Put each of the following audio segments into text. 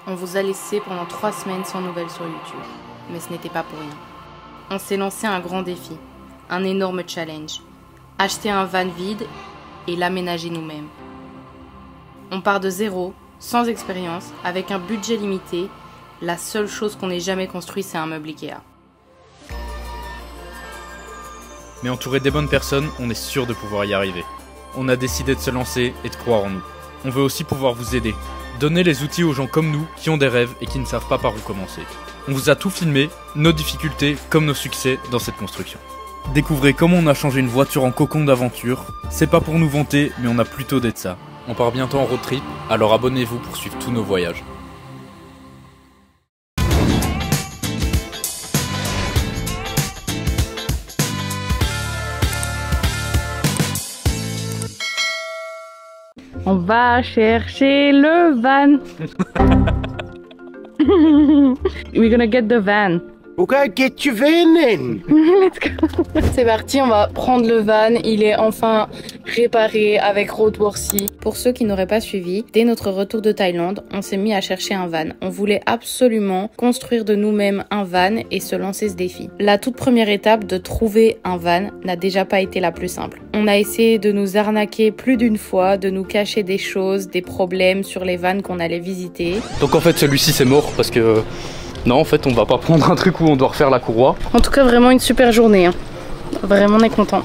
On vous a laissé pendant 3 semaines sans nouvelles sur YouTube. Mais ce n'était pas pour rien. On s'est lancé un grand défi, un énorme challenge. Acheter un van vide et l'aménager nous-mêmes. On part de zéro, sans expérience, avec un budget limité. La seule chose qu'on ait jamais construit, c'est un meuble Ikea. Mais entouré des bonnes personnes, on est sûr de pouvoir y arriver. On a décidé de se lancer et de croire en nous. On veut aussi pouvoir vous aider. Donner les outils aux gens comme nous qui ont des rêves et qui ne savent pas par où commencer. On vous a tout filmé, nos difficultés comme nos succès dans cette construction. Découvrez comment on a changé une voiture en cocon d'aventure. C'est pas pour nous vanter, mais on a plutôt d'être ça. On part bientôt en road trip, alors abonnez-vous pour suivre tous nos voyages. On va chercher le van. We're gonna get the van. We're gonna get you van. Let's go. C'est parti, on va prendre le van. Il est enfin réparé avec Roadworthy. Pour ceux qui n'auraient pas suivi, dès notre retour de Thaïlande, on s'est mis à chercher un van. On voulait absolument construire de nous-mêmes un van et se lancer ce défi. La toute première étape de trouver un van n'a déjà pas été la plus simple. On a essayé de nous arnaquer plus d'une fois, de nous cacher des choses, des problèmes sur les vannes qu'on allait visiter. Donc en fait celui-ci c'est mort parce que... Non, en fait, on va pas prendre un truc où on doit refaire la courroie. En tout cas, vraiment une super journée. Hein. Vraiment, on est content.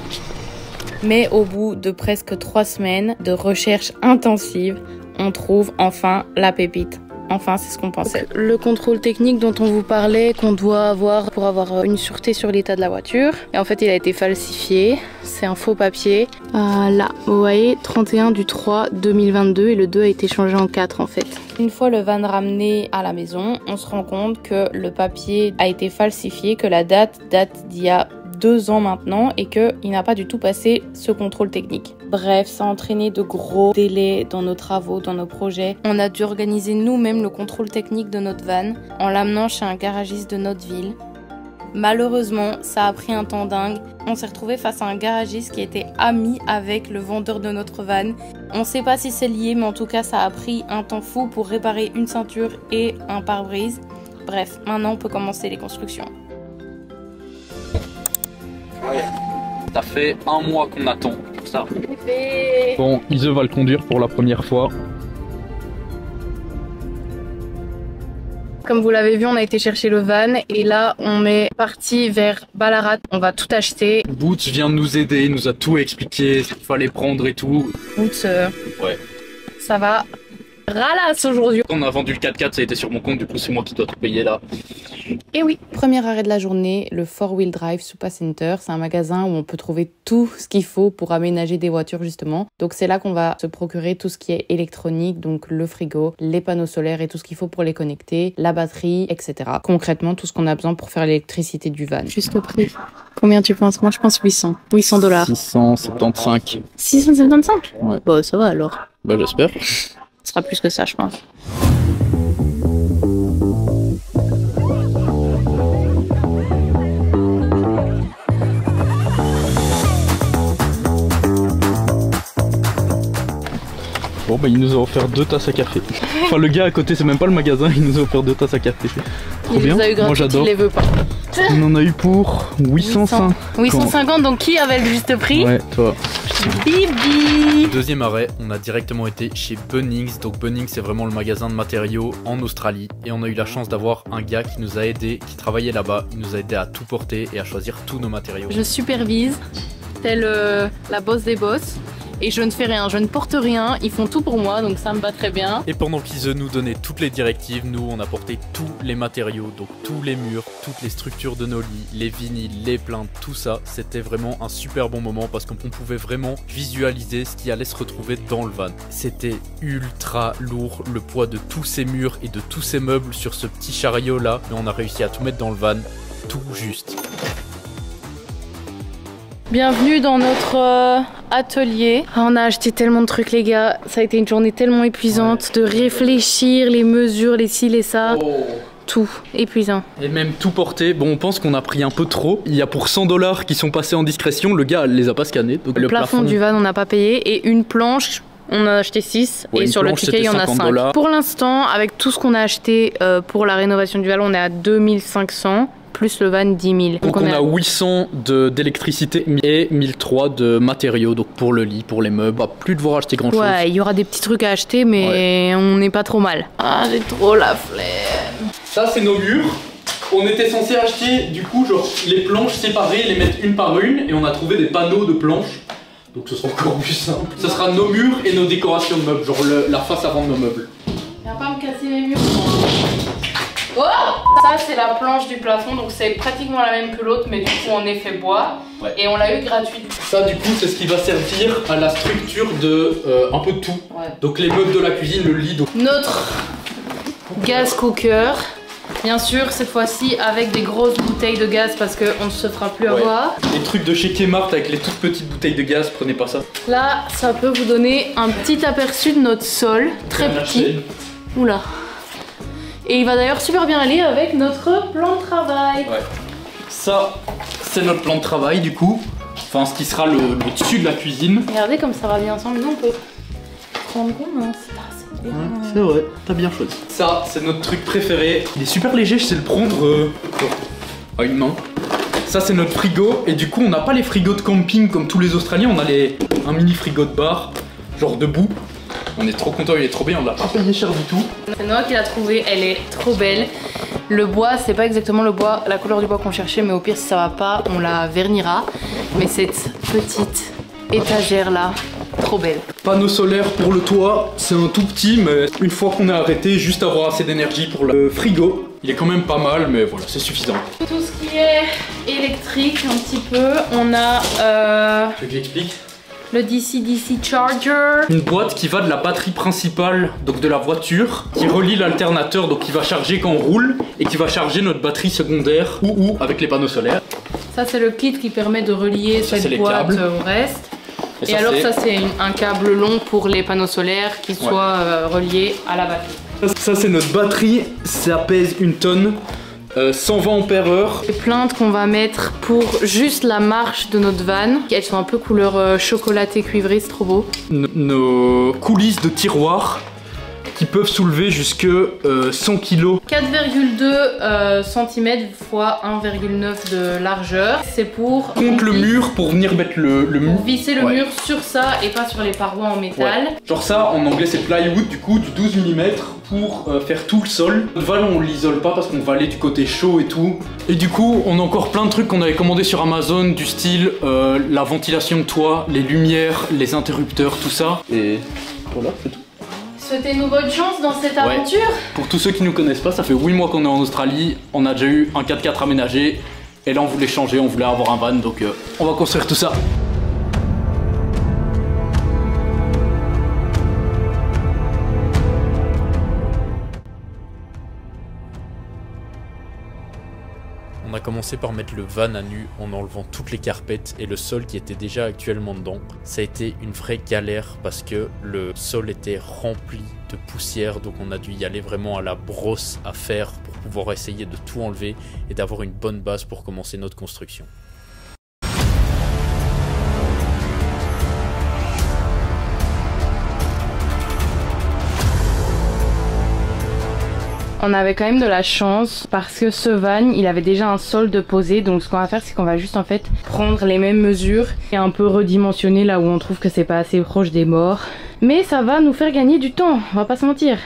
Mais au bout de presque 3 semaines de recherche intensive, on trouve enfin la pépite. Enfin, c'est ce qu'on pensait. Le contrôle technique dont on vous parlait, qu'on doit avoir pour avoir une sûreté sur l'état de la voiture. Et en fait, il a été falsifié. C'est un faux papier. Là, vous voyez, 31/3/2022 et le 2 a été changé en 4 en fait. Une fois le van ramené à la maison, on se rend compte que le papier a été falsifié, que la date d'il y a 2 ans maintenant et qu'il n'a pas du tout passé ce contrôle technique. Bref, ça a entraîné de gros délais dans nos travaux, dans nos projets. On a dû organiser nous-mêmes le contrôle technique de notre van en l'amenant chez un garagiste de notre ville. Malheureusement, ça a pris un temps dingue. On s'est retrouvé face à un garagiste qui était ami avec le vendeur de notre van. On sait pas si c'est lié, mais en tout cas, ça a pris un temps fou pour réparer une ceinture et un pare-brise. Bref, maintenant on peut commencer les constructions. Ça fait 1 mois qu'on attend pour ça. Bon, Ise va le conduire pour la première fois. Comme vous l'avez vu, on a été chercher le van et là on est parti vers Ballarat. On va tout acheter. Boots vient de nous aider, il nous a tout expliqué, ce qu'il fallait prendre et tout. Boots, ouais. Ça va ralasse aujourd'hui. On a vendu le 4x4, ça a été sur mon compte, du coup c'est moi qui dois tout payer là. Et oui, premier arrêt de la journée, le 4-wheel drive Supa Center. C'est un magasin où on peut trouver tout ce qu'il faut pour aménager des voitures justement. Donc c'est là qu'on va se procurer tout ce qui est électronique, donc le frigo, les panneaux solaires et tout ce qu'il faut pour les connecter, la batterie, etc. Concrètement, tout ce qu'on a besoin pour faire l'électricité du van. Juste le prix. Combien tu penses? Moi je pense 800. $800. 675. 675? Ouais. Bon, ça va alors. Bah j'espère. Ce sera plus que ça, je pense. Bon bah il nous a offert 2 tasses à café. Enfin le gars à côté c'est même pas le magasin, il nous a offert 2 tasses à café. Trop bien, moi j'adore. Il les veut pas. On en a eu pour 850. 850, donc qui avait le juste prix? Ouais, toi. Bibi. Deuxième arrêt, on a directement été chez Bunnings. Donc Bunnings c'est vraiment le magasin de matériaux en Australie. Et on a eu la chance d'avoir un gars qui nous a aidé, qui travaillait là-bas. Il nous a aidé à tout porter et à choisir tous nos matériaux. Je supervise, telle la boss des boss. Et je ne fais rien, je ne porte rien, ils font tout pour moi, donc ça me va très bien. Et pendant qu'Ise nous donnait toutes les directives, nous on a porté tous les matériaux, donc tous les murs, toutes les structures de nos lits, les vinyles, les plaintes, tout ça. C'était vraiment un super bon moment parce qu'on pouvait vraiment visualiser ce qui allait se retrouver dans le van. C'était ultra lourd, le poids de tous ces murs et de tous ces meubles sur ce petit chariot là, mais on a réussi à tout mettre dans le van, tout juste. Bienvenue dans notre atelier. On a acheté tellement de trucs les gars, ça a été une journée tellement épuisante de réfléchir, les mesures, les ci, les ça. Tout, épuisant. Et même tout porter, bon on pense qu'on a pris un peu trop. Il y a pour $100 qui sont passés en discrétion, le gars les a pas scannés. Donc le plafond du van on n'a pas payé et une planche On en a acheté 6 Ouais, et une sur le planche, ticket il y en a c'était 5. $50. Pour l'instant, avec tout ce qu'on a acheté pour la rénovation du van, on est à 2500 plus le van 10 000. Donc on a 800 d'électricité et 1003 de matériaux, donc pour le lit, pour les meubles, on va plus devoir acheter grand chose. Ouais, il y aura des petits trucs à acheter, mais on n'est pas trop mal. Ah, j'ai trop la flemme. Ça c'est nos murs. On était censé acheter du coup genre les planches séparées, les mettre une par une, et on a trouvé des panneaux de planches. Donc ce sera encore plus simple. Ce sera nos murs et nos décorations de meubles, genre la face avant de nos meubles. Viens pas me casser mes murs. Oh, ça c'est la planche du plafond, donc c'est pratiquement la même que l'autre, mais du coup en effet bois. Ouais. Et on l'a eu gratuit. Ça du coup c'est ce qui va servir à la structure de un peu de tout. Ouais. Donc les meubles de la cuisine, le lit. Donc... Notre gaz cooker. Bien sûr, cette fois-ci avec des grosses bouteilles de gaz parce qu'on ne se fera plus avoir. Les trucs de chez Kmart avec les toutes petites bouteilles de gaz, prenez pas ça. Là, ça peut vous donner un petit aperçu de notre sol, très petit. Oula. Et il va d'ailleurs super bien aller avec notre plan de travail. Ouais. Ça, c'est notre plan de travail du coup. Enfin, ce qui sera le dessus de la cuisine. Regardez comme ça va bien ensemble. Nous, on peut prendre compte, hein. C'est vrai, t'as bien choisi. Ça, c'est notre truc préféré. Il est super léger, je sais le prendre à une main. Ça, c'est notre frigo. Et du coup, on n'a pas les frigos de camping comme tous les Australiens. On a un mini frigo de bar, genre debout. On est trop content, il est trop bien. On l'a pas payé cher du tout. C'est Noah qui l'a trouvé, elle est trop belle. Le bois, c'est pas exactement le bois, la couleur du bois qu'on cherchait, mais au pire, si ça va pas, on la vernira. Mais cette petite étagère là, trop belle. Panneau solaire pour le toit, c'est un tout petit, mais une fois qu'on est arrêté, juste avoir assez d'énergie pour le frigo. Il est quand même pas mal, mais voilà, c'est suffisant. Tout ce qui est électrique, un petit peu, on a Tu veux que j'explique ? le DC charger. Une boîte qui va de la batterie principale, donc de la voiture, qui relie l'alternateur, donc qui va charger quand on roule, et qui va charger notre batterie secondaire, ou avec les panneaux solaires. Ça c'est le kit qui permet de relier cette boîte au reste. Et alors ça c'est un câble long pour les panneaux solaires qui soient reliés à la batterie. Ça c'est notre batterie, ça pèse 1 tonne. 120 ampères-heure. Les plaintes qu'on va mettre pour juste la marche de notre van. Elles sont un peu couleur chocolatée cuivrée, c'est trop beau. Nos coulisses de tiroirs qui peuvent soulever jusque 100 kg. 4,2 cm x 1,9 de largeur. C'est pour... Contre le mur pour venir mettre le mur. Pour visser le mur sur ça et pas sur les parois en métal. Ouais. Genre ça, en anglais c'est plywood, du coup du 12 mm pour faire tout le sol. Notre val on l'isole pas parce qu'on va aller du côté chaud et tout. Et du coup on a encore plein de trucs qu'on avait commandé sur Amazon du style la ventilation de toit, les lumières, les interrupteurs, tout ça. Et voilà, c'est tout. Souhaitez-nous bonne chance dans cette aventure. Pour tous ceux qui nous connaissent pas, ça fait 8 mois qu'on est en Australie. On a déjà eu un 4x4 aménagé. Et là on voulait changer, on voulait avoir un van, donc on va construire tout ça. On a commencé par mettre le van à nu en enlevant toutes les carpettes et le sol qui était déjà actuellement dedans. Ça a été une vraie galère parce que le sol était rempli de poussière, donc on a dû y aller vraiment à la brosse à faire pour pouvoir essayer de tout enlever et d'avoir une bonne base pour commencer notre construction. On avait quand même de la chance parce que ce van il avait déjà un sol de posé, donc ce qu'on va faire c'est qu'on va juste en fait prendre les mêmes mesures et un peu redimensionner là où on trouve que c'est pas assez proche des bords. Mais ça va nous faire gagner du temps, on va pas se mentir.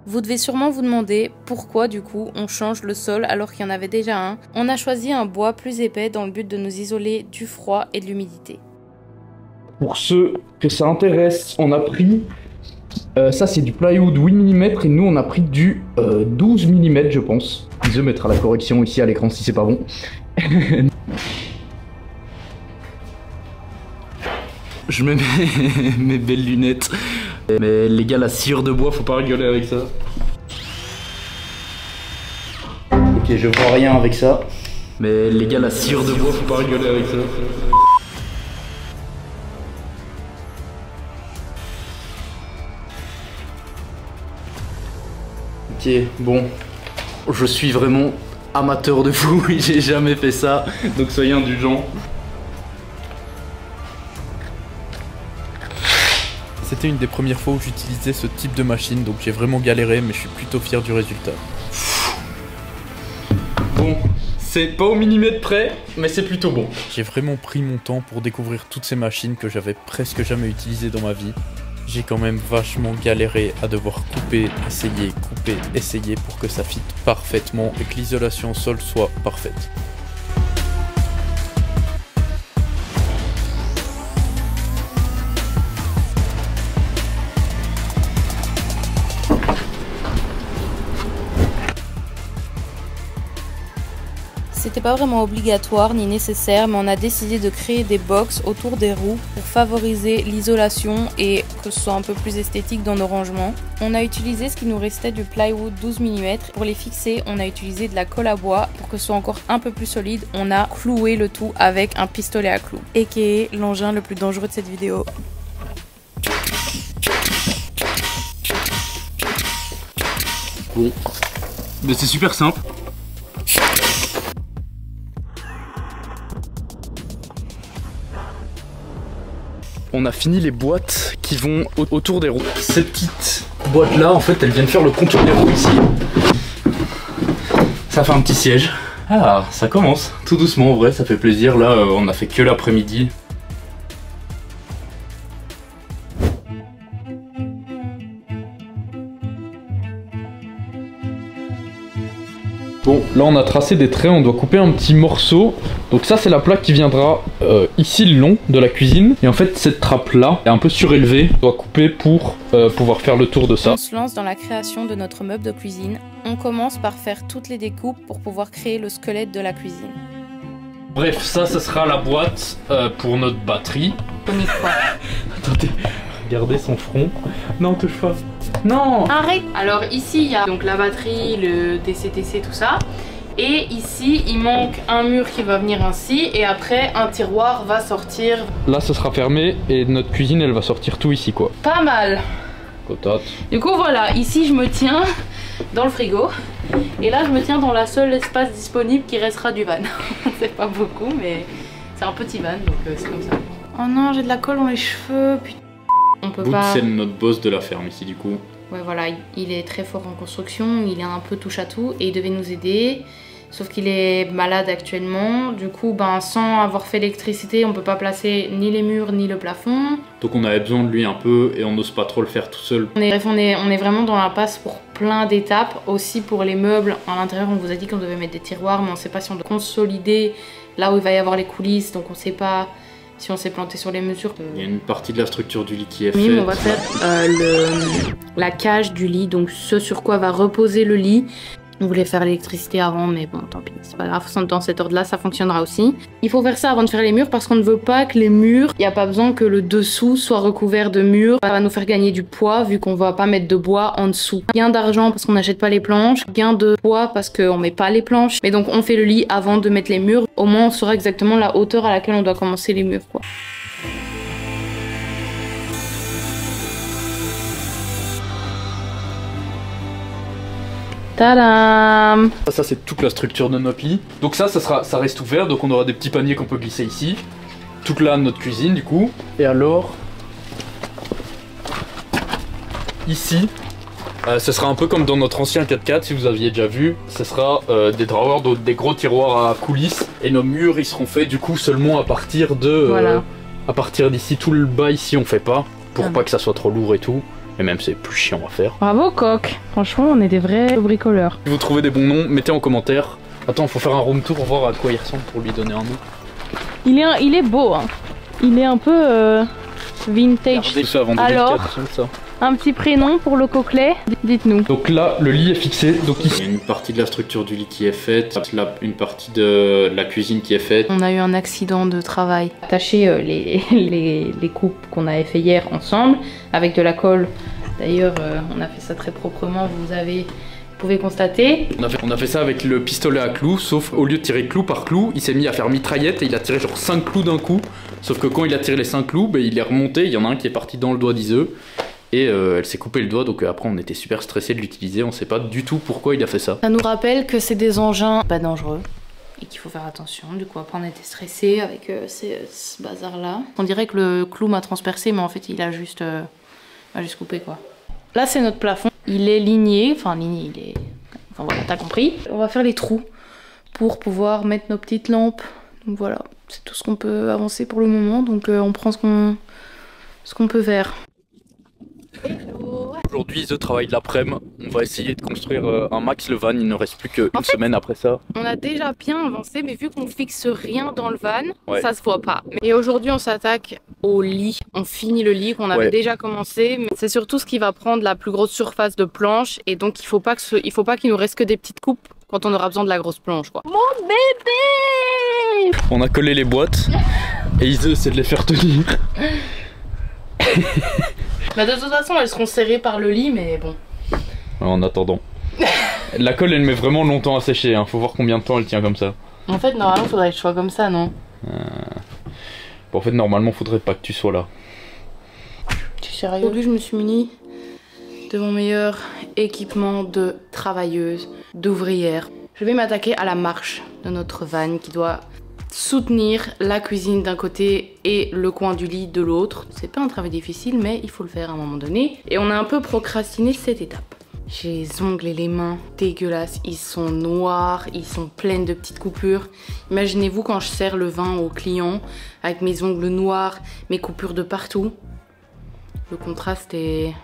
Vous devez sûrement vous demander pourquoi du coup on change le sol alors qu'il y en avait déjà un. On a choisi un bois plus épais dans le but de nous isoler du froid et de l'humidité. Pour ceux que ça intéresse, on a pris... ça c'est du plywood 8 mm et nous on a pris du 12 mm je pense. Je mettrai la correction ici à l'écran si c'est pas bon. Je mets mes belles lunettes. Mais les gars, la sciure de bois, faut pas rigoler avec ça. Ok, je vois rien avec ça. Mais les gars, la sciure de bois, faut pas rigoler avec ça. Ok, bon, je suis vraiment amateur de fou, j'ai jamais fait ça, donc soyez indulgents. C'était une des premières fois où j'utilisais ce type de machine, donc j'ai vraiment galéré, mais je suis plutôt fier du résultat. Bon, c'est pas au millimètre près, mais c'est plutôt bon. J'ai vraiment pris mon temps pour découvrir toutes ces machines que j'avais presque jamais utilisées dans ma vie. J'ai quand même vachement galéré à devoir couper, essayer pour que ça fitte parfaitement et que l'isolation au sol soit parfaite. C'était pas vraiment obligatoire ni nécessaire, mais on a décidé de créer des box autour des roues pour favoriser l'isolation et que ce soit un peu plus esthétique dans nos rangements. On a utilisé ce qui nous restait du plywood 12 mm. Pour les fixer, on a utilisé de la colle à bois. Pour que ce soit encore un peu plus solide, on a cloué le tout avec un pistolet à clous, aka l'engin le plus dangereux de cette vidéo. Bon, mais c'est super simple. On a fini les boîtes qui vont autour des roues. Ces petites boîtes là, en fait, elles viennent faire le contour des roues ici. Ça fait un petit siège. Ah, ça commence tout doucement en vrai, ça fait plaisir. Là, on a fait que l'après-midi. Bon, là on a tracé des traits, on doit couper un petit morceau. Donc ça c'est la plaque qui viendra ici le long de la cuisine. Et en fait cette trappe là est un peu surélevée. On doit couper pour pouvoir faire le tour de ça. On se lance dans la création de notre meuble de cuisine. On commence par faire toutes les découpes pour pouvoir créer le squelette de la cuisine. Bref, ça sera la boîte pour notre batterie. On y croit. Attendez, regardez son front. Non, touche pas. Non! Arrête! Alors ici il y a donc la batterie, le DCTC, tout ça. Et ici il manque un mur qui va venir ainsi et après un tiroir va sortir. Là ce sera fermé et notre cuisine elle va sortir tout ici quoi. Pas mal! Cotate. Du coup voilà, ici je me tiens dans le frigo. Et là je me tiens dans la seule espace disponible qui restera du van. C'est pas beaucoup mais c'est un petit van donc c'est comme ça. Oh non, j'ai de la colle dans les cheveux, putain. On peut Boot, pas... c'est notre boss de la ferme ici du coup. Ouais voilà, il est très fort en construction, il est un peu touche à tout et il devait nous aider. Sauf qu'il est malade actuellement, du coup ben, sans avoir fait l'électricité on peut pas placer ni les murs ni le plafond. Donc on avait besoin de lui un peu et on n'ose pas trop le faire tout seul. Bref, on est vraiment dans l'impasse pour plein d'étapes. Aussi pour les meubles, à l'intérieur on vous a dit qu'on devait mettre des tiroirs mais on sait pas si on doit consolider là où il va y avoir les coulisses, donc on sait pas... Si on s'est planté sur les mesures. Il y a une partie de la structure du lit qui est Oui, faite. on va faire la cage du lit, donc ce sur quoi va reposer le lit. On voulait faire l'électricité avant, mais bon, tant pis, c'est pas grave, dans cet ordre-là, ça fonctionnera aussi. Il faut faire ça avant de faire les murs parce qu'on ne veut pas que les murs, il n'y a pas besoin que le dessous soit recouvert de murs. Ça va nous faire gagner du poids vu qu'on va pas mettre de bois en dessous. Gain d'argent parce qu'on n'achète pas les planches, gain de poids parce qu'on met pas les planches. Mais donc on fait le lit avant de mettre les murs. Au moins on saura exactement la hauteur à laquelle on doit commencer les murs, quoi. Tadam! Ça c'est toute la structure de notre lit. Donc ça reste ouvert, donc on aura des petits paniers qu'on peut glisser ici. Toute là notre cuisine du coup. Et alors ici, ce sera un peu comme dans notre ancien 4x4 si vous aviez déjà vu. Ce sera des drawers, des gros tiroirs à coulisses. Et nos murs ils seront faits du coup seulement à partir de... Voilà. À partir d'ici, tout le bas ici on fait pas. Pour pas que ça soit trop lourd et tout. Et même c'est plus chiant à faire. Bravo Coq, franchement on est des vrais bricoleurs. Si vous trouvez des bons noms, mettez en commentaire. Attends, faut faire un room tour pour voir à quoi il ressemble pour lui donner un nom. Il est beau, hein. Il est un peu vintage. Tout ça avant Alors, 2004, ça. Un petit prénom pour le coquelet, dites-nous. Donc là, le lit est fixé. Donc ici, il y a une partie de la structure du lit qui est faite, là, une partie de la cuisine qui est faite. On a eu un accident de travail. Attaché les coupes qu'on avait fait hier ensemble avec de la colle. D'ailleurs, on a fait ça très proprement, vous pouvez constater. On a fait ça avec le pistolet à clous, sauf au lieu de tirer clou par clou, il s'est mis à faire mitraillette et il a tiré genre 5 clous d'un coup. Sauf que quand il a tiré les 5 clous, il est remonté, il y en a un qui est parti dans le doigt d'Iseux. Et elle s'est coupé le doigt, donc après on était super stressé de l'utiliser, on sait pas du tout pourquoi il a fait ça. Ça nous rappelle que c'est des engins pas dangereux et qu'il faut faire attention. Du coup après on était stressé avec ce bazar là. On dirait que le clou m'a transpercé mais en fait il a juste On va juste couper quoi. Là c'est notre plafond, il est ligné, enfin voilà, t'as compris. On va faire les trous pour pouvoir mettre nos petites lampes. Donc voilà, c'est tout ce qu'on peut avancer pour le moment, donc on prend ce qu'on peut faire. Aujourd'hui, The travaille de l'après-midi. On va essayer de construire un max le van. Il ne reste plus qu'une semaine après ça. On a déjà bien avancé, mais vu qu'on fixe rien dans le van, ouais. Ça se voit pas. Et aujourd'hui, on s'attaque au lit. On finit le lit qu'on avait déjà commencé. Mais c'est surtout ce qui va prendre la plus grosse surface de planche. Et donc, il faut pas qu'il nous reste que des petites coupes quand on aura besoin de la grosse planche, quoi. Mon bébé! On a collé les boîtes. Et Ise, c'est de les faire tenir. Bah de toute façon elles seront serrées par le lit mais bon. En attendant. La colle elle met vraiment longtemps à sécher, hein. Faut voir combien de temps elle tient comme ça. En fait normalement faudrait que je sois comme ça, non? Bon, en fait normalement faudrait pas que tu sois là. Tu es sérieux? Aujourd'hui je me suis munie de mon meilleur équipement de travailleuse, d'ouvrière. Je vais m'attaquer à la marche de notre van qui doit soutenir la cuisine d'un côté et le coin du lit de l'autre. C'est pas un travail difficile mais il faut le faire à un moment donné. Et on a un peu procrastiné cette étape. J'ai les ongles et les mains dégueulasses, ils sont noirs, ils sont pleins de petites coupures. Imaginez-vous quand je sers le vin aux clients avec mes ongles noirs, mes coupures de partout. Le contraste est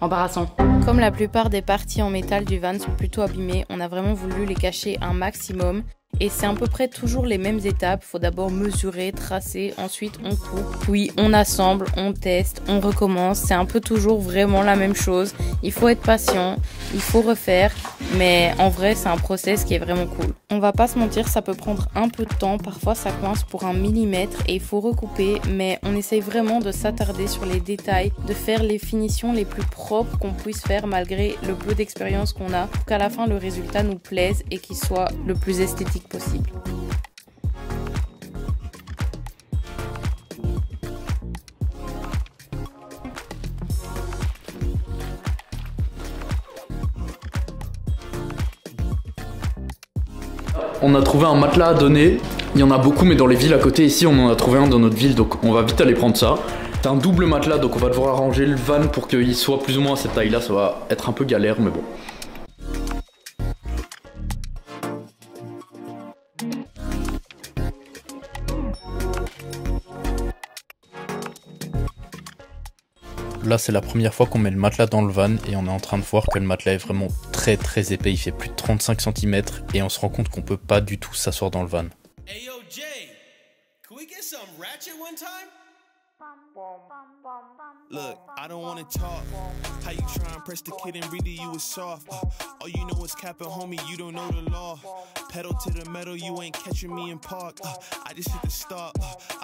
embarrassant. Comme la plupart des parties en métal du van sont plutôt abîmées, on a vraiment voulu les cacher un maximum. Et c'est à peu près toujours les mêmes étapes. Faut d'abord mesurer, tracer, ensuite on coupe, puis on assemble, on teste, on recommence. C'est un peu toujours vraiment la même chose. Il faut être patient, il faut refaire, mais en vrai c'est un process qui est vraiment cool. On va pas se mentir, ça peut prendre un peu de temps. Parfois ça coince pour 1 millimètre et il faut recouper, mais on essaye vraiment de s'attarder sur les détails, de faire les finitions les plus propres qu'on puisse faire malgré le peu d'expérience qu'on a, pour qu'à la fin le résultat nous plaise et qu'il soit le plus esthétique possible. On a trouvé un matelas à donner. Il y en a beaucoup mais dans les villes à côté ici on en a trouvé un dans notre ville donc on va vite aller prendre ça. C'est un double matelas donc on va devoir arranger le van pour qu'il soit plus ou moins à cette taille là. Ça va être un peu galère mais bon. Là c'est la première fois qu'on met le matelas dans le van et on est en train de voir que le matelas est vraiment très épais, il fait plus de 35 cm et on se rend compte qu'on peut pas du tout s'asseoir dans le van. Hey yo Jay, can we get some ratchet one time? Look, I don't wanna talk. How you try and press the kid and really you was soft. All you know is capping, homie, you don't know the law. Pedal to the metal, you ain't catching me in park. I just hit the stop.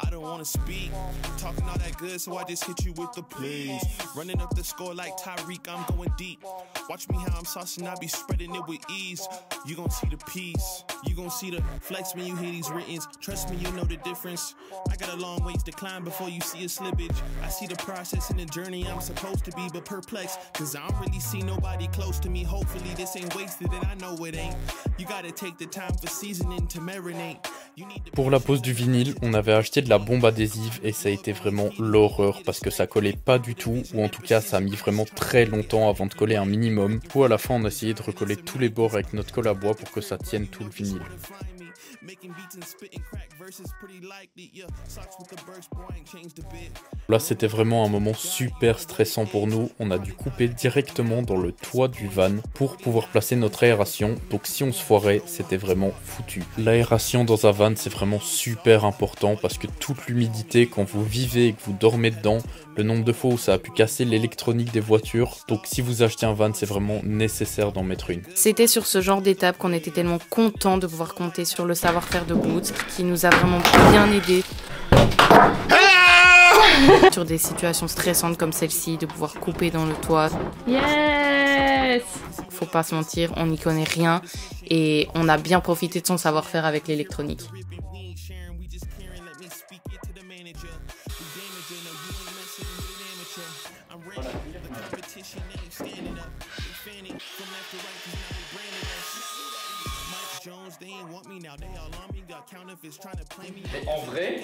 I don't wanna speak. Talking all that good, so I just hit you with the please. Running up the score like Tyreek, I'm going deep. Watch me how I'm saucing, I be spreading it with ease. You gon' see the peace. You gon' see the flex when you hear these writtens. Trust me, you know the difference. I got a long ways to climb before you see a slippage. I see the process and the journey I'm supposed to be, but perplexed. Cause I don't really see nobody close to me. Hopefully this ain't wasted and I know it ain't. You gotta take the time for seasoning to marinate. Pour la pose du vinyle, on avait acheté de la bombe adhésive et ça a été vraiment l'horreur parce que ça collait pas du tout, ou en tout cas ça a mis vraiment très longtemps avant de coller un minimum. Puis à la fin on a essayé de recoller tous les bords avec notre colle à bois pour que ça tienne tout le vinyle. Là c'était vraiment un moment super stressant pour nous, on a dû couper directement dans le toit du van pour pouvoir placer notre aération, donc si on se foirait c'était vraiment foutu. L'aération dans un van c'est vraiment super important parce que toute l'humidité quand vous vivez et que vous dormez dedans, le nombre de fois où ça a pu casser l'électronique des voitures, donc si vous achetez un van c'est vraiment nécessaire d'en mettre une. C'était sur ce genre d'étape qu'on était tellement content de pouvoir compter sur le savoir-faire de Boots qui nous a vraiment bien aidé sur des situations stressantes comme celle-ci, de pouvoir couper dans le toit. Yes! Faut pas se mentir, on n'y connaît rien et on a bien profité de son savoir-faire avec l'électronique. En vrai,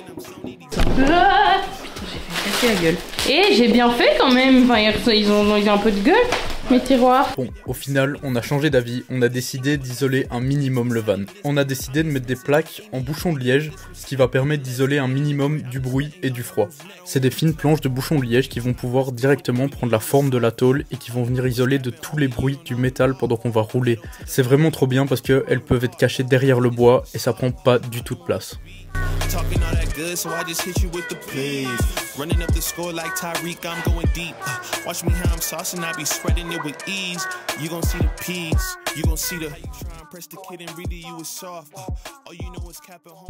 Ah, putain, j'ai fait casser la gueule. Et j'ai bien fait quand même. Enfin, ils ont un peu de gueule, mes tiroirs. Bon, au final, on a changé d'avis, on a décidé d'isoler un minimum le van. On a décidé de mettre des plaques en bouchon de liège, ce qui va permettre d'isoler un minimum du bruit et du froid. C'est des fines planches de bouchon de liège qui vont pouvoir directement prendre la forme de la tôle et qui vont venir isoler de tous les bruits du métal pendant qu'on va rouler. C'est vraiment trop bien parce qu'elles peuvent être cachées derrière le bois et ça prend pas du tout de place. Talking all that good, so I just hit you with the plays. Running up the score like Tyreek, I'm going deep. Watch me how I'm saucing, I be spreading it with ease. You gon' see the peas, you gon' see the. Try and press the kid and really you was soft. All you know is cap at home.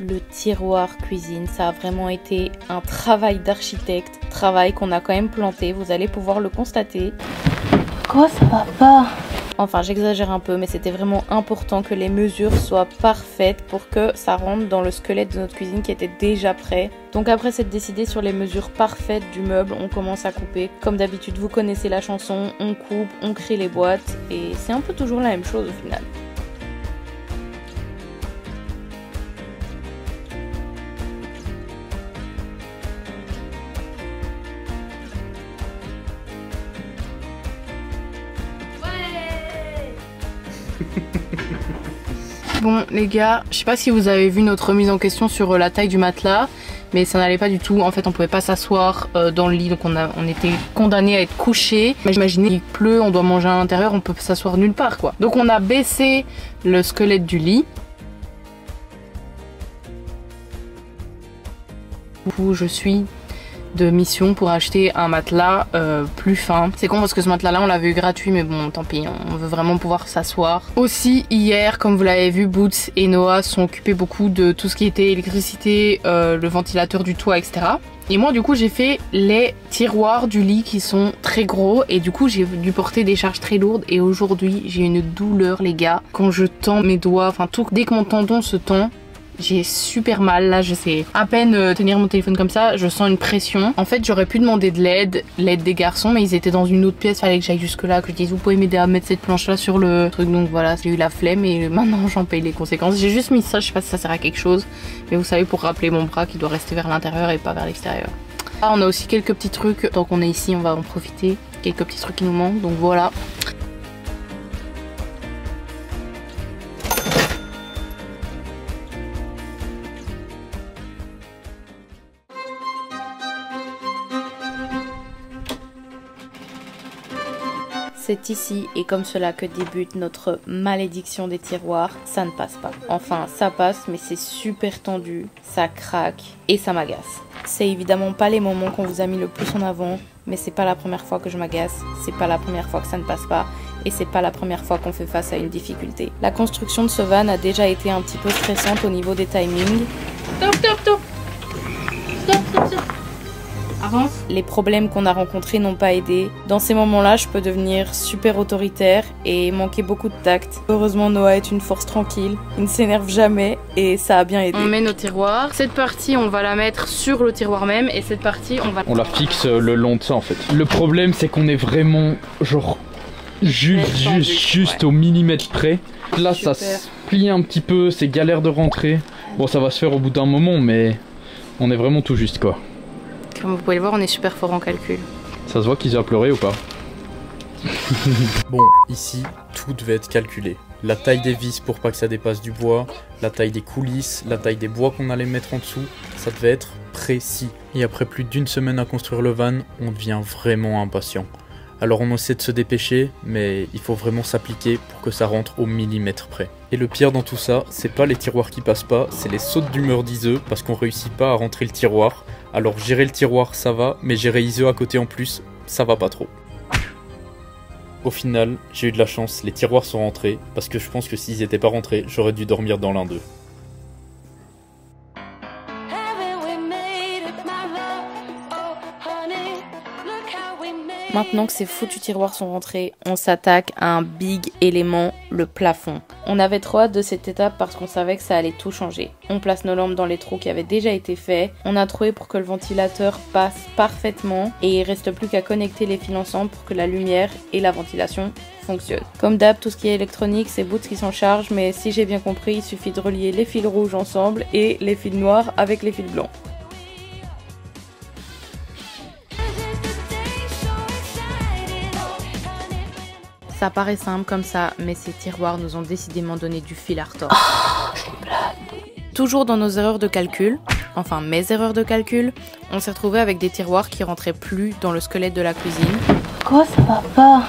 Le tiroir cuisine, ça a vraiment été un travail d'architecte, travail qu'on a quand même planté, vous allez pouvoir le constater. Quoi, ça va pas? Enfin, j'exagère un peu, mais c'était vraiment important que les mesures soient parfaites pour que ça rentre dans le squelette de notre cuisine qui était déjà prêt. Donc après s'être décidé sur les mesures parfaites du meuble, on commence à couper. Comme d'habitude, vous connaissez la chanson, on coupe, on crée les boîtes, et c'est un peu toujours la même chose au final. Bon les gars, je sais pas si vous avez vu notre remise en question sur la taille du matelas, mais ça n'allait pas du tout. En fait on pouvait pas s'asseoir dans le lit, donc on était condamnés à être couchés. Imaginez, il pleut, on doit manger à l'intérieur, on peut s'asseoir nulle part quoi. Donc on a baissé le squelette du lit. Où je suis de mission pour acheter un matelas plus fin. C'est con parce que ce matelas là on l'avait eu gratuit, mais bon tant pis, on veut vraiment pouvoir s'asseoir. Aussi hier, comme vous l'avez vu, Boots et Noah sont occupés beaucoup de tout ce qui était électricité, le ventilateur du toit, etc. Et moi du coup j'ai fait les tiroirs du lit qui sont très gros et du coup j'ai dû porter des charges très lourdes et aujourd'hui j'ai une douleur les gars. Quand je tends mes doigts, enfin tout, dès que mon tendon se tend, j'ai super mal, là je sais à peine tenir mon téléphone comme ça, je sens une pression. En fait j'aurais pu demander de l'aide des garçons, mais ils étaient dans une autre pièce, fallait que j'aille jusque là, que je dise vous pouvez m'aider à mettre cette planche là sur le truc, donc voilà, j'ai eu la flemme et maintenant j'en paye les conséquences. J'ai juste mis ça, je sais pas si ça sert à quelque chose, mais vous savez, pour rappeler mon bras qui doit rester vers l'intérieur et pas vers l'extérieur. Ah, on a aussi quelques petits trucs, tant qu'on est ici on va en profiter, quelques petits trucs qui nous manquent, donc voilà. C'est ici et comme cela que débute notre malédiction des tiroirs. Ça ne passe pas. Enfin, ça passe, mais c'est super tendu, ça craque et ça m'agace. C'est évidemment pas les moments qu'on vous a mis le plus en avant, mais c'est pas la première fois que je m'agace, c'est pas la première fois que ça ne passe pas, et c'est pas la première fois qu'on fait face à une difficulté. La construction de ce van a déjà été un petit peu stressante au niveau des timings. Stop, stop, stop. Stop, stop, stop. Avance. Les problèmes qu'on a rencontrés n'ont pas aidé. Dans ces moments-là, je peux devenir super autoritaire et manquer beaucoup de tact. Heureusement, Noah est une force tranquille. Il ne s'énerve jamais et ça a bien aidé. On met nos tiroirs. Cette partie, on va la mettre sur le tiroir même et cette partie, on la fixe le long de ça en fait. Le problème, c'est qu'on est vraiment genre juste au millimètre près. Là, super. Ça se plie un petit peu, c'est galère de rentrer. Bon, ça va se faire au bout d'un moment, mais on est vraiment tout juste quoi. Comme vous pouvez le voir, on est super fort en calcul. Ça se voit qu'ils ont pleuré ou pas? Bon, ici, tout devait être calculé. La taille des vis pour pas que ça dépasse du bois, la taille des coulisses, la taille des bois qu'on allait mettre en dessous, ça devait être précis. Et après plus d'une semaine à construire le van, on devient vraiment impatient. Alors on essaie de se dépêcher, mais il faut vraiment s'appliquer pour que ça rentre au millimètre près. Et le pire dans tout ça, c'est pas les tiroirs qui passent pas, c'est les sautes d'humeur d'Iseu parce qu'on réussit pas à rentrer le tiroir. Alors gérer le tiroir ça va, mais gérer Iseu à côté en plus, ça va pas trop. Au final, j'ai eu de la chance, les tiroirs sont rentrés, parce que je pense que s'ils étaient pas rentrés, j'aurais dû dormir dans l'un d'eux. Haven't we made it, my love? Oh, honey, look how we made it. Maintenant que ces foutus tiroirs sont rentrés, on s'attaque à un big élément, le plafond. On avait trop hâte de cette étape parce qu'on savait que ça allait tout changer. On place nos lampes dans les trous qui avaient déjà été faits. On a trouvé pour que le ventilateur passe parfaitement et il reste plus qu'à connecter les fils ensemble pour que la lumière et la ventilation fonctionnent. Comme d'hab, tout ce qui est électronique, c'est Boots qui s'en charge, mais si j'ai bien compris, il suffit de relier les fils rouges ensemble et les fils noirs avec les fils blancs. Ça paraît simple comme ça, mais ces tiroirs nous ont décidément donné du fil à retordre. Toujours dans nos erreurs de calcul, enfin mes erreurs de calcul, on s'est retrouvé avec des tiroirs qui rentraient plus dans le squelette de la cuisine. Quoi, ça va pas?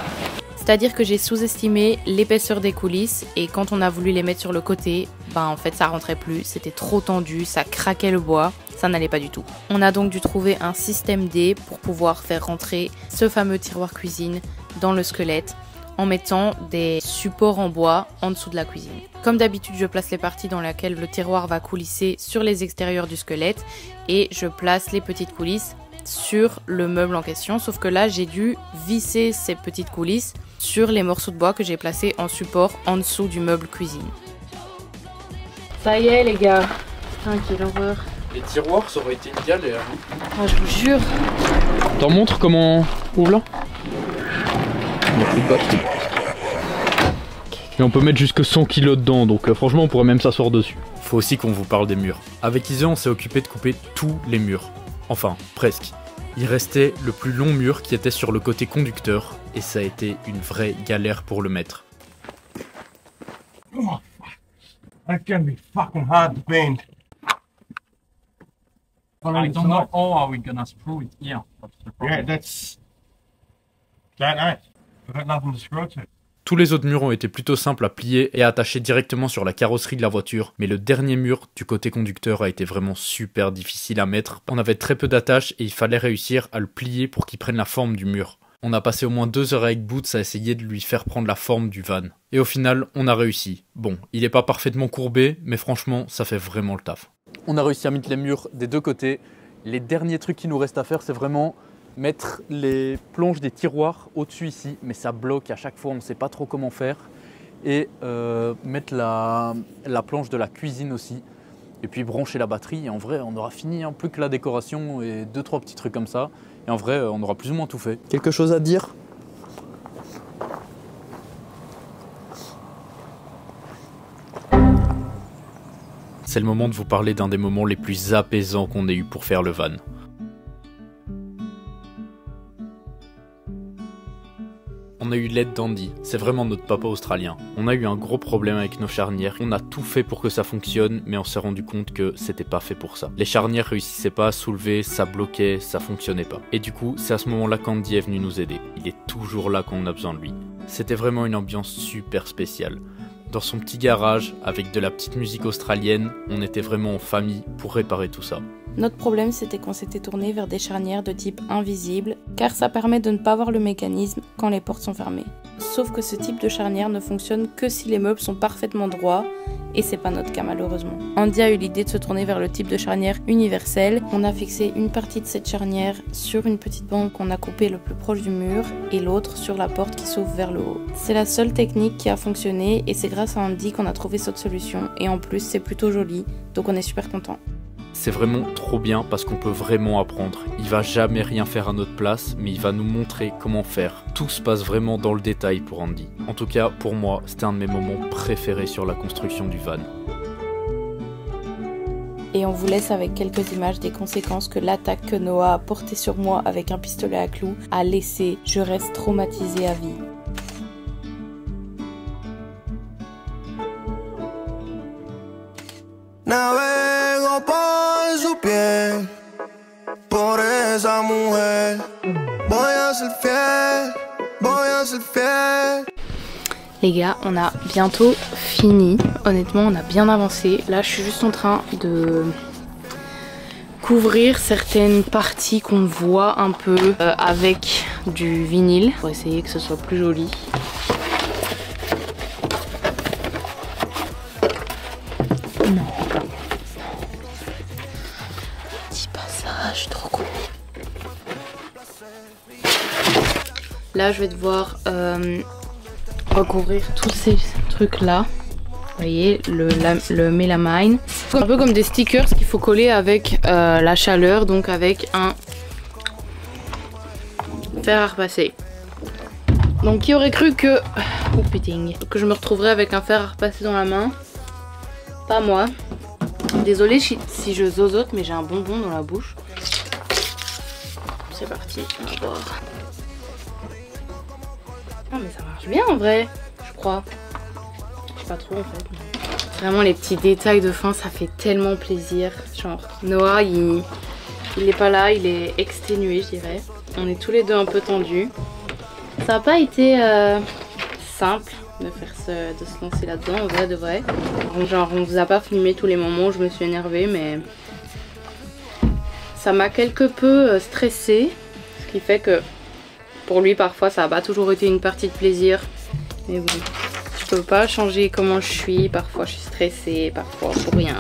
C'est-à-dire que j'ai sous-estimé l'épaisseur des coulisses et quand on a voulu les mettre sur le côté, en fait ça rentrait plus, c'était trop tendu, ça craquait le bois, ça n'allait pas du tout. On a donc dû trouver un système D pour pouvoir faire rentrer ce fameux tiroir cuisine dans le squelette, en mettant des supports en bois en dessous de la cuisine. Comme d'habitude, je place les parties dans lesquelles le tiroir va coulisser sur les extérieurs du squelette et je place les petites coulisses sur le meuble en question, sauf que là j'ai dû visser ces petites coulisses sur les morceaux de bois que j'ai placés en support en dessous du meuble cuisine. Ça y est les gars, putain quelle horreur. Les tiroirs, ça aurait été une galère. Oh, je vous jure. T'en montres comment ouvre là? Et on peut mettre jusque 100 kg dedans, donc franchement on pourrait même s'asseoir dessus. Faut aussi qu'on vous parle des murs. Avec Isa on s'est occupé de couper tous les murs. Enfin, presque. Il restait le plus long mur qui était sur le côté conducteur, et ça a été une vraie galère pour le mettre. Oh, that can be fucking hard to bend. I don't know how are we gonna screw it here. That's the problem. Yeah, that's... That ain't. I've got nothing to screw to. Tous les autres murs ont été plutôt simples à plier et à attacher directement sur la carrosserie de la voiture, mais le dernier mur du côté conducteur a été vraiment super difficile à mettre. On avait très peu d'attaches et il fallait réussir à le plier pour qu'il prenne la forme du mur. On a passé au moins 2 heures avec Boots à essayer de lui faire prendre la forme du van. Et au final, on a réussi. Bon, il n'est pas parfaitement courbé, mais franchement, ça fait vraiment le taf. On a réussi à mettre les murs des deux côtés. Les derniers trucs qui nous restent à faire, c'est vraiment mettre les planches des tiroirs au-dessus ici, mais ça bloque à chaque fois, on ne sait pas trop comment faire. Et mettre la planche de la cuisine aussi. Et puis brancher la batterie. Et en vrai, on aura fini, plus que la décoration et 2-3 petits trucs comme ça. Et en vrai, on aura plus ou moins tout fait. Quelque chose à dire ? C'est le moment de vous parler d'un des moments les plus apaisants qu'on ait eu pour faire le van. On a eu l'aide d'Andy, c'est vraiment notre papa australien. On a eu un gros problème avec nos charnières, on a tout fait pour que ça fonctionne, mais on s'est rendu compte que c'était pas fait pour ça. Les charnières réussissaient pas à soulever, ça bloquait, ça fonctionnait pas. Et du coup, c'est à ce moment-là qu'Andy est venu nous aider. Il est toujours là quand on a besoin de lui. C'était vraiment une ambiance super spéciale. Dans son petit garage, avec de la petite musique australienne, on était vraiment en famille pour réparer tout ça. Notre problème, c'était qu'on s'était tourné vers des charnières de type invisible, car ça permet de ne pas voir le mécanisme quand les portes sont fermées. Sauf que ce type de charnière ne fonctionne que si les meubles sont parfaitement droits, et c'est pas notre cas malheureusement. Andy a eu l'idée de se tourner vers le type de charnière universelle. On a fixé une partie de cette charnière sur une petite bande qu'on a coupée le plus proche du mur, et l'autre sur la porte qui s'ouvre vers le haut. C'est la seule technique qui a fonctionné, et c'est grâce à Andy qu'on a trouvé cette solution, et en plus c'est plutôt joli, donc on est super content. C'est vraiment trop bien parce qu'on peut vraiment apprendre. Il va jamais rien faire à notre place, mais il va nous montrer comment faire. Tout se passe vraiment dans le détail pour Andy. En tout cas, pour moi, c'était un de mes moments préférés sur la construction du van. Et on vous laisse avec quelques images des conséquences que l'attaque que Noah a portée sur moi avec un pistolet à clous a laissé. Je reste traumatisée à vie. Navego por su piel, por esa mujer. Voy a ser fiel, voy a ser fiel. Les gars, on a bientôt fini. Honnêtement, on a bien avancé. Là, je suis juste en train de couvrir certaines parties qu'on voit un peu avec du vinyle pour essayer que ce soit plus joli. Non. Dis pas ça, je suis trop con. Là, je vais devoir recouvrir tous ces trucs-là. Vous voyez, le mélamine. Un peu comme des stickers qu'il faut coller avec la chaleur, donc avec un fer à repasser. Donc qui aurait cru que... Oh putain, que je me retrouverais avec un fer à repasser dans la main. Pas moi. Désolée si je zozote, mais j'ai un bonbon dans la bouche. C'est parti, on va voir. Ah mais ça marche bien en vrai, je crois. Je sais pas trop en fait. Vraiment les petits détails de fin, ça fait tellement plaisir. Genre Noah, il est pas là, il est exténué je dirais. On est tous les deux un peu tendus. Ça n'a pas été simple de se lancer là-dedans, en vrai de vrai. Genre on vous a pas filmé tous les moments où je me suis énervée, mais ça m'a quelque peu stressée. Ce qui fait que pour lui parfois ça n'a pas toujours été une partie de plaisir. Mais bon, je peux pas changer comment je suis. Parfois je suis stressée, parfois pour rien.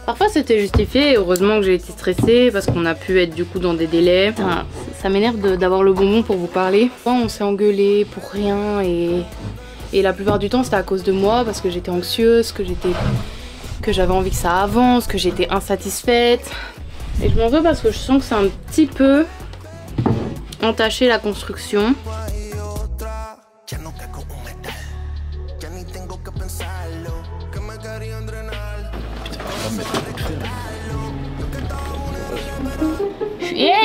Parfois c'était justifié, heureusement que j'ai été stressée parce qu'on a pu être du coup dans des délais. Ah, ça m'énerve d'avoir le bonbon pour vous parler. On s'est engueulé pour rien et la plupart du temps c'était à cause de moi parce que j'étais anxieuse, que j'avais envie que ça avance, que j'étais insatisfaite. Et je m'en veux parce que je sens que c'est un petit peu entaché la construction.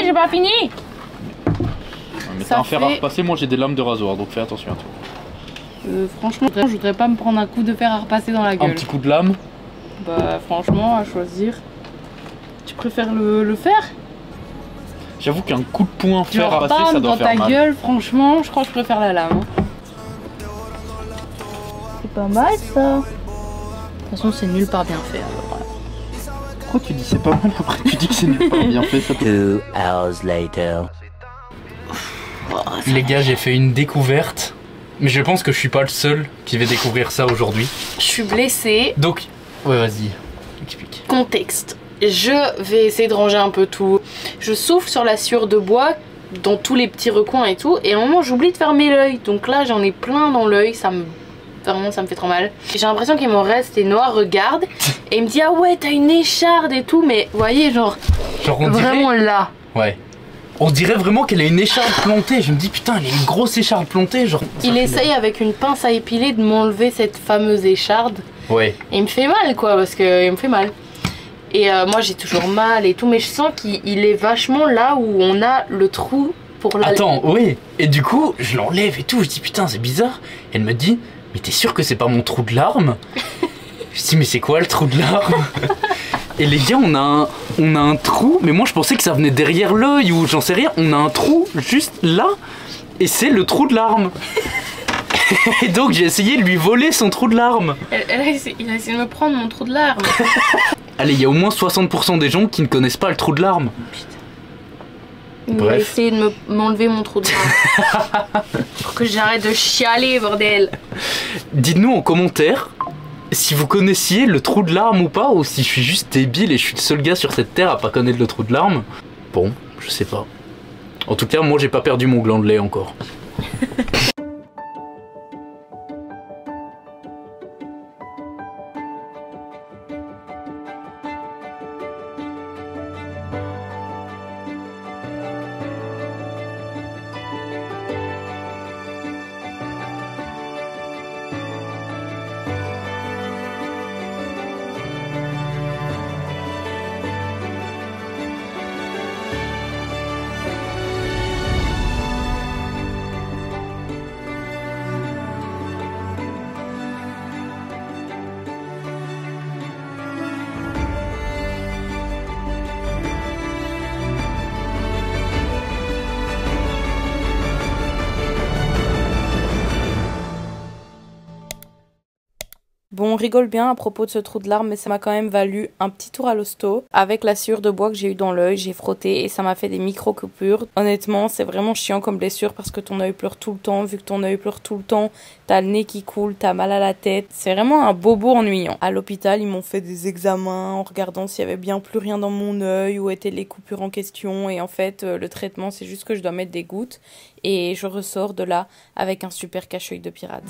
J'ai pas fini. Mais t'as un fer à repasser, moi j'ai des lames de rasoir, donc fais attention à toi. Franchement, je voudrais pas me prendre un coup de fer à repasser dans la gueule. Un petit coup de lame? Bah franchement, à choisir. Tu préfères le fer? J'avoue qu'un coup de poing fer à passer, ça doit faire mal. Dans ta gueule, franchement, je crois que je préfère la lame. C'est pas mal ça. De toute façon, c'est nul par bien fait. Alors, pourquoi tu dis c'est pas mal après tu dis que c'est nul par bien fait ça? 2 hours later. Les gars, j'ai fait une découverte. Mais je pense que je suis pas le seul qui va découvrir ça aujourd'hui. je suis blessée. Donc, ouais, vas-y, explique. Contexte. Je vais essayer de ranger un peu tout. Je souffle sur la sciure de bois dans tous les petits recoins et tout. Et à un moment, j'oublie de fermer l'œil. Donc là, j'en ai plein dans l'œil. Vraiment, ça me fait trop mal. J'ai l'impression qu'il m'en reste et Noah regarde et il me dit ah ouais, t'as une écharde et tout. Mais vous voyez, genre on vraiment dirait... là. Ouais. On dirait vraiment qu'elle a une écharde plantée. Je me dis putain, elle a une grosse écharde plantée. Genre. Il essaye avec une pince à épiler de m'enlever cette fameuse écharde. Ouais. Et il me fait mal quoi, parce que il me fait mal. Et moi j'ai toujours mal et tout, mais je sens qu'il est vachement là où on a le trou pour la... Attends, oui. Et du coup, je l'enlève et tout. Je dis putain, c'est bizarre. Elle me dit, mais t'es sûr que c'est pas mon trou de larme? Je dis mais c'est quoi le trou de larme? Et les gars, on a un trou, mais moi je pensais que ça venait derrière l'œil ou j'en sais rien. On a un trou juste là, et c'est le trou de larme. Et donc j'ai essayé de lui voler son trou de larme. Il a essayé de me prendre mon trou de larme. Allez, il y a au moins 60% des gens qui ne connaissent pas le trou de larme. Il a essayé de m'enlever mon trou de larme. Pour que j'arrête de chialer, bordel. Dites-nous en commentaire si vous connaissiez le trou de larme ou pas, ou si je suis juste débile et je suis le seul gars sur cette terre à pas connaître le trou de larme. Bon, je sais pas. En tout cas, moi j'ai pas perdu mon gland de lait encore. Bon, on rigole bien à propos de ce trou de larmes, mais ça m'a quand même valu un petit tour à l'hosto. Avec la sciure de bois que j'ai eu dans l'œil, j'ai frotté et ça m'a fait des micro-coupures. Honnêtement, c'est vraiment chiant comme blessure parce que ton œil pleure tout le temps. Vu que ton œil pleure tout le temps, t'as le nez qui coule, t'as mal à la tête. C'est vraiment un bobo ennuyant. À l'hôpital, ils m'ont fait des examens en regardant s'il y avait bien plus rien dans mon œil, où étaient les coupures en question. Et en fait, le traitement, c'est juste que je dois mettre des gouttes et je ressors de là avec un super cache-œil de pirate.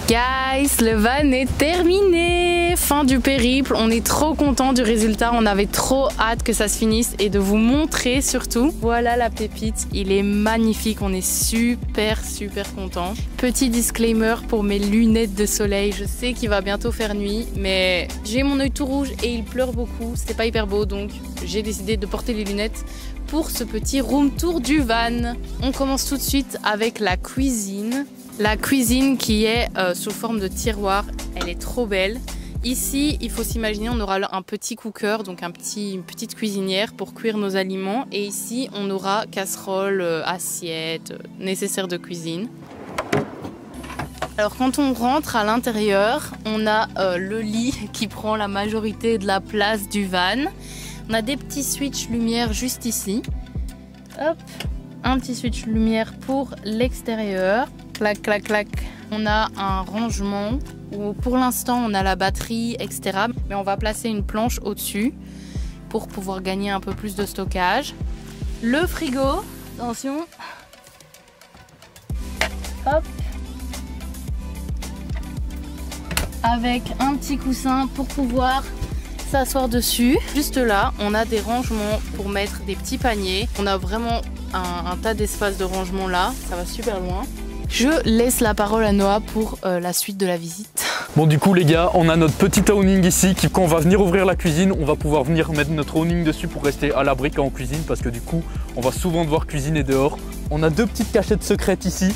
Guys, le van est terminé. Fin du périple, on est trop content du résultat, on avait trop hâte que ça se finisse et de vous montrer surtout. Voilà la pépite, il est magnifique, on est super content. Petit disclaimer pour mes lunettes de soleil, je sais qu'il va bientôt faire nuit, mais j'ai mon œil tout rouge et il pleure beaucoup, c'était pas hyper beau, donc j'ai décidé de porter les lunettes pour ce petit room tour du van. On commence tout de suite avec la cuisine. La cuisine qui est sous forme de tiroir, elle est trop belle. Ici, il faut s'imaginer, on aura un petit cooker, donc une petite cuisinière pour cuire nos aliments. Et ici, on aura casserole, assiette, nécessaire de cuisine. Alors quand on rentre à l'intérieur, on a le lit qui prend la majorité de la place du van. On a des petits switch lumière juste ici. Hop, un petit switch lumière pour l'extérieur. Clac, clac, clac. On a un rangement où pour l'instant on a la batterie, etc. Mais on va placer une planche au-dessus pour pouvoir gagner un peu plus de stockage. Le frigo, attention. Hop. Avec un petit coussin pour pouvoir s'asseoir dessus. Juste là, on a des rangements pour mettre des petits paniers. On a vraiment un tas d'espace de rangement là. Ça va super loin. Je laisse la parole à Noah pour la suite de la visite. Bon du coup les gars, on a notre petit awning ici qui, quand on va venir ouvrir la cuisine, on va pouvoir venir mettre notre awning dessus pour rester à l'abri quand on cuisine parce que du coup, on va souvent devoir cuisiner dehors. On a deux petites cachettes secrètes ici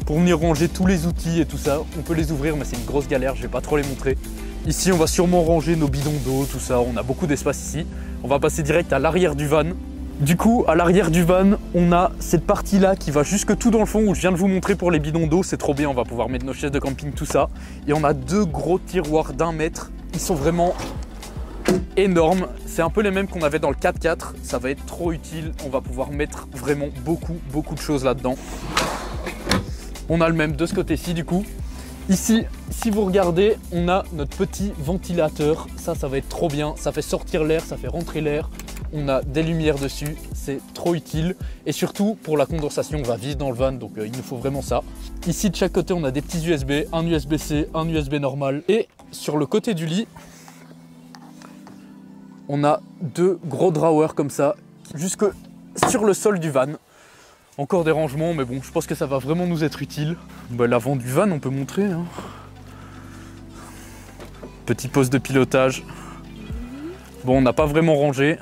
pour venir ranger tous les outils et tout ça. On peut les ouvrir mais c'est une grosse galère, je vais pas trop les montrer. Ici on va sûrement ranger nos bidons d'eau, tout ça, on a beaucoup d'espace ici. On va passer direct à l'arrière du van. Du coup, à l'arrière du van, on a cette partie-là qui va jusque tout dans le fond où je viens de vous montrer pour les bidons d'eau. C'est trop bien, on va pouvoir mettre nos chaises de camping, tout ça. Et on a deux gros tiroirs d'1 mètre. Ils sont vraiment énormes. C'est un peu les mêmes qu'on avait dans le 4x4. Ça va être trop utile. On va pouvoir mettre vraiment beaucoup de choses là-dedans. On a le même de ce côté-ci du coup. Ici, si vous regardez, on a notre petit ventilateur. Ça va être trop bien. Ça fait sortir l'air, ça fait rentrer l'air. On a des lumières dessus, c'est trop utile. Et surtout, pour la condensation, on va vivre dans le van, donc il nous faut vraiment ça. Ici, de chaque côté, on a des petits USB, un USB-C, un USB normal. Et sur le côté du lit, on a deux gros drawers comme ça, jusque sur le sol du van. Encore des rangements, mais bon, je pense que ça va vraiment nous être utile. L'avant du van, on peut montrer. Hein. Petit poste de pilotage. Bon, on n'a pas vraiment rangé.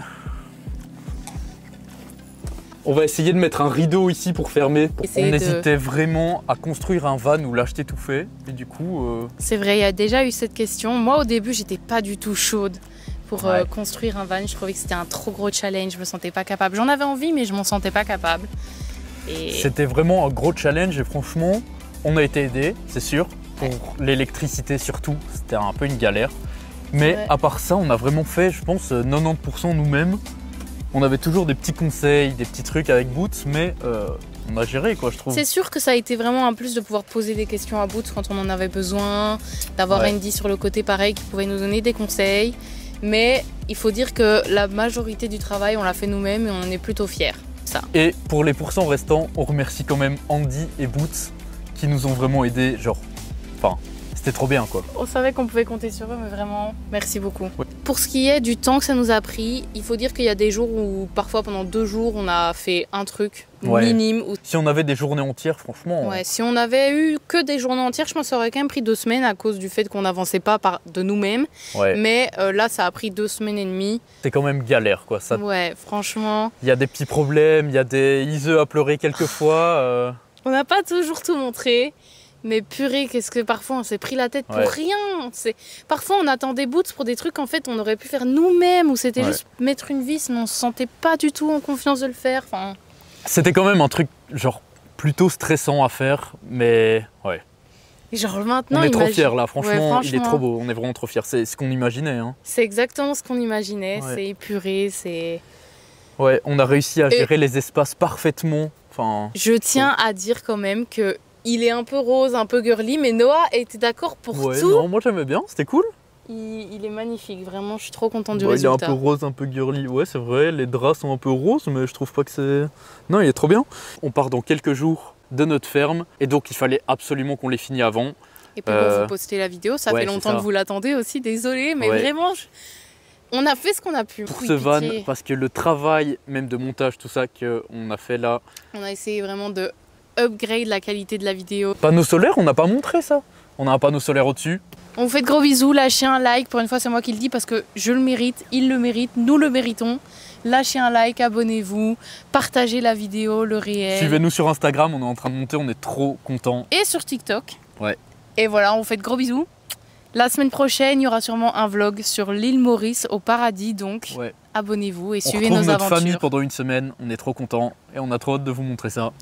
On va essayer de mettre un rideau ici pour fermer. On hésitait vraiment à construire un van ou l'acheter tout fait. Et du coup... C'est vrai, il y a déjà eu cette question. Moi, au début, j'étais pas du tout chaude pour construire un van. Je trouvais que c'était un trop gros challenge. Je me sentais pas capable. J'en avais envie, mais je m'en sentais pas capable. Et... C'était vraiment un gros challenge et franchement, on a été aidés, c'est sûr. Pour l'électricité surtout, c'était un peu une galère. Mais à part ça, on a vraiment fait, je pense, 90% nous-mêmes. On avait toujours des petits conseils, des petits trucs avec Boots, mais on a géré quoi, je trouve. C'est sûr que ça a été vraiment un plus de pouvoir poser des questions à Boots quand on en avait besoin, d'avoir Andy sur le côté pareil qui pouvait nous donner des conseils. Mais il faut dire que la majorité du travail, on l'a fait nous-mêmes et on en est plutôt fiers. Ça. Et pour les pourcents restants, on remercie quand même Andy et Boots qui nous ont vraiment aidés, genre, enfin, c'était trop bien quoi. On savait qu'on pouvait compter sur eux, mais vraiment, merci beaucoup. Pour ce qui est du temps que ça nous a pris, il faut dire qu'il y a des jours où parfois pendant 2 jours on a fait un truc minime. Si on avait des journées entières, franchement... Ouais, si on avait eu que des journées entières, je pense que ça aurait quand même pris 2 semaines à cause du fait qu'on n'avançait pas de nous-mêmes. Ouais. Mais là, ça a pris 2 semaines et demie. C'est quand même galère, quoi. Ça... Ouais, franchement. Il y a des petits problèmes, il y a des iseux à pleurer quelquefois. On n'a pas toujours tout montré. Mais purée, qu'est-ce que parfois on s'est pris la tête pour rien. Parfois on attend des boots pour des trucs en fait on aurait pu faire nous-mêmes ou c'était juste mettre une vis mais on se sentait pas du tout en confiance de le faire. Enfin... C'était quand même un truc genre plutôt stressant à faire, mais ouais. Et genre maintenant, on est trop fiers là, franchement, il est trop beau, on est vraiment trop fiers. C'est ce qu'on imaginait. Hein. C'est exactement ce qu'on imaginait, c'est épuré, c'est... Ouais, on a réussi à gérer les espaces parfaitement. Enfin, je tiens à dire quand même que il est un peu rose, un peu girly, mais Noah était d'accord pour tout. Non, moi j'aimais bien, c'était cool. Il est magnifique, vraiment, je suis trop contente du résultat. Il est un peu rose, un peu girly, ouais c'est vrai, les draps sont un peu roses, mais je trouve pas que c'est... Non, il est trop bien. On part dans quelques jours de notre ferme, et donc il fallait absolument qu'on les finisse avant. Et puis pour vous poster la vidéo, ça fait longtemps que vous l'attendez aussi, désolé, mais vraiment... On a fait ce qu'on a pu. Pour ce van, parce que le travail, même de montage, tout ça qu'on a fait là... On a essayé vraiment de upgrade la qualité de la vidéo. Panneaux solaires, on n'a pas montré ça. On a un panneau solaire au-dessus. On vous fait de gros bisous, lâchez un like. Pour une fois, c'est moi qui le dis parce que je le mérite, il le mérite, nous le méritons. Lâchez un like, abonnez-vous, partagez la vidéo, le réel. Suivez-nous sur Instagram, on est en train de monter, on est trop contents. Et sur TikTok. Ouais. Et voilà, on vous fait de gros bisous. La semaine prochaine, il y aura sûrement un vlog sur l'île Maurice au paradis, donc abonnez-vous et suivez nos aventures. On retrouve notre famille pendant une semaine, on est trop contents et on a trop hâte de vous montrer ça.